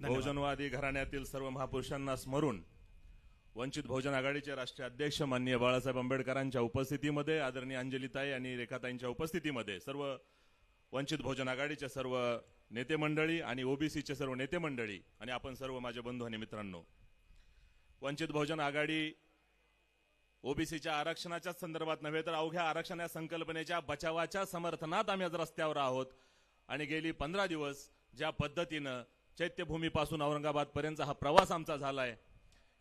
बहुजनवादी घराण्यातील सर्व महापुरुषांना स्मरून वंचित बहुजन आघाडीचे राष्ट्रीय अध्यक्ष माननीय बाळासाहेब आंबेडकरांच्या उपस्थितीमध्ये, आदरणीय अंजलीताई आणि रेखाताईंच्या उपस्थितीमध्ये सर्व वंचित बहुजन आघाडीचे सर्व नेते मंडळी आणि ओबीसीचे सर्व नेते मंडळी आणि आपण सर्व माझे बंधू आणि मित्रांनो, वंचित बहुजन आघाडी ओबीसीच्या आरक्षणाच्या संदर्भात नव्हे तर अवघ्या आरक्षण या संकल्पनेच्या बचावाच्या समर्थनात आम्ही आज रस्त्यावर आहोत। आणि गेली 15 दिवस ज्या पद्धतीने चैत्यभूमीपासून औरंगाबाद पर्यंतचा हा प्रवास आमचा झालाय,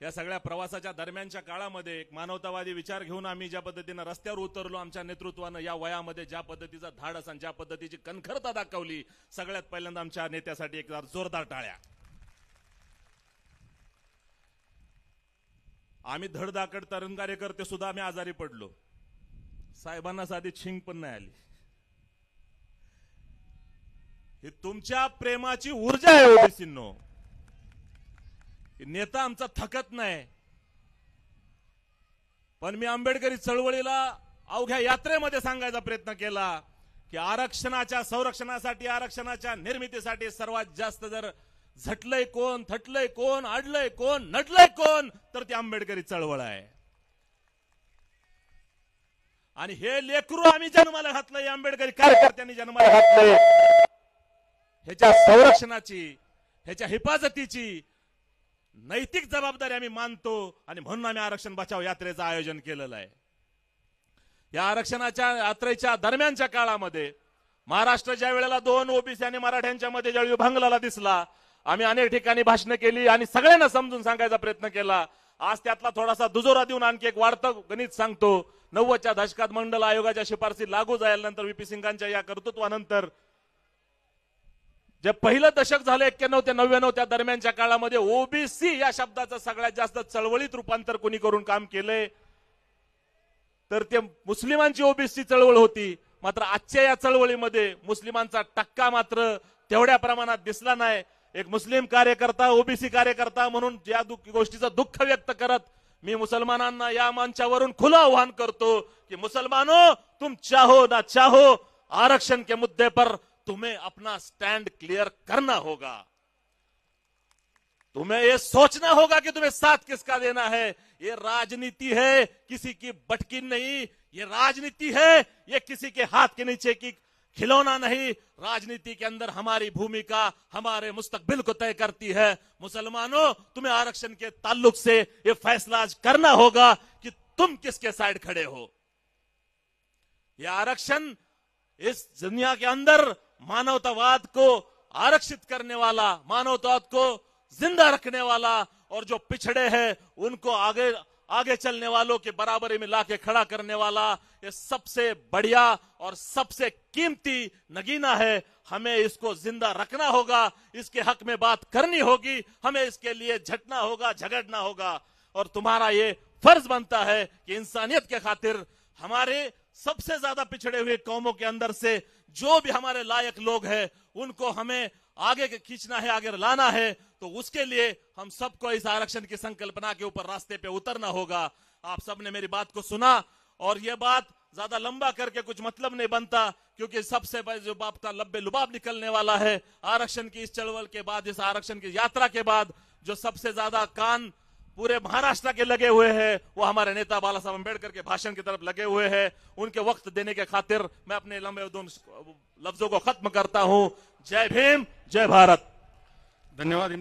या सगळ्या प्रवासाच्या दरम्यानच्या काळामध्ये एक मानवतावादी विचार घेऊन आम्ही ज्या पद्धतीने रस्त्यावर उतरलो, आमच्या नेतृत्वाने या वयामध्ये ज्या पद्धतीचा धाडस आणि ज्या पद्धतीची कणखरता दाखवली, सगळ्यात पहिल्यांदा आमच्या नेत्यासाठी एक जोरदार टाळ्या। आम्ही धडधाकड तरुण कार्यकर्ते सुद्धा आम्ही आजारी पडलो, साहेबांना साधी छिंक पण नाही आली। ही तुमच्या प्रेमाची ऊर्जा आहे ओबीसींनो। नेता आमचा थकत नाही, पण मी आंबेडकरी चळवळीला अवघ्या यात्रेमध्ये सांगायचा प्रयत्न केला की आरक्षणाच्या संरक्षणासाठी, आरक्षणाच्या निर्मितीसाठी सर्वात जास्त जर झटलंय कोण, थटलंय कोण, अडलंय कोण, नडलंय कोण, तर ती आंबेडकरी चळवळ आहे। आणि हे लेकरू आम्ही जन्माला घातलंय, आंबेडकरी कार्यकर्त्यांनी जन्माला घातलंय। ह्याच्या संरक्षणाची, ह्याच्या हिफाजतीची नैतिक जबाबदारी आम्ही मानतो आणि म्हणून आम्ही आरक्षण बचाव यात्रेचं आयोजन केलेलं आहे। या आरक्षणाच्या यात्रेच्या दरम्यानच्या काळामध्ये महाराष्ट्र ज्या वेळेला 2 ओबीसी आणि मराठ्यांच्या मध्ये ज्यावेळी विभागलेला दिसला, आम्ही अनेक ठिकाणी भाषणं केली आणि सगळ्यांना समजून सांगायचा प्रयत्न केला। आज त्यातला थोडासा दुजोरा देऊन आणखी एक वाढतं गणित सांगतो। 90च्या दशकात मंडल आयोगाच्या शिफारसी लागू झाल्यानंतर, व्हीपी सिंगांच्या या कर्तृत्वानंतर जे पहिलं दशक झालं 91 ते 99 त्या दरम्यानच्या काळामध्ये ओबीसी या शब्दाचं सगळ्यात जास्त चळवळीत रूपांतर कोणी करून काम केलंय तर ते मुस्लिमांची ओबीसी चळवळ होती। मात्र आजच्या या चळवळीमध्ये मुस्लिमांचा टक्का मात्र तेवढ्या प्रमाणात दिसला नाही। एक मुस्लिम कार्यकर्ता, ओबीसी कार्यकर्ता म्हणून या गोष्टीचं दुःख व्यक्त करत मी मुसलमानांना या मंचावरून खुलं आव्हान करतो कि मुसलमानों, तुम चाहो ना चाहो, आरक्षण के मुद्दे पर तुम्हें अपना स्टैंड क्लियर करना होगा। तुम्हें यह सोचना होगा कि तुम्हें साथ किसका देना है। ये राजनीति है, किसी की बटकी नहीं। ये राजनीति है, ये किसी के हाथ के नीचे की खिलौना नहीं। राजनीति के अंदर हमारी भूमिका हमारे मुस्तकबिल को तय करती है। मुसलमानों, तुम्हें आरक्षण के ताल्लुक से यह फैसला आज करना होगा कि तुम किसके साइड खड़े हो। यह आरक्षण इस दुनिया के अंदर मानवतावाद को आरक्षित करने वाला, मानवतावाद को जिंदा रखने वाला और जो पिछड़े हैं उनको आगे चलने वालों के बराबरी में लाके खड़ा करने वाला ये सबसे बढ़िया और सबसे कीमती नगीना है। हमें इसको जिंदा रखना होगा, इसके हक में बात करनी होगी, हमें इसके लिए झटना होगा, झगड़ना होगा। और तुम्हारा ये फर्ज बनता है कि इंसानियत के खातिर हमारे सबसे ज्यादा पिछड़े हुए कौमों के अंदर से जो भी हमारे लायक लोग हैं उनको हमें आगे खींचना है, आगे लाना है। तो उसके लिए हम सबको इस आरक्षण की संकल्पना के ऊपर रास्ते पे उतरना होगा। आप सबने मेरी बात को सुना और यह बात ज्यादा लंबा करके कुछ मतलब नहीं बनता, क्योंकि सबसे पहले जो बाप का लब्बे लुबाब निकलने वाला है आरक्षण की इस चळवळ के बाद, इस आरक्षण की यात्रा के बाद जो सबसे ज्यादा कान पूरे महाराष्ट्र के लगे हुए हैं वो हमारे नेता बाला साहब अम्बेडकर के भाषण की तरफ लगे हुए हैं। उनके वक्त देने के खातिर मैं अपने लंबे 2 लफ्जों को खत्म करता हूं। जय भीम, जय भारत। धन्यवाद।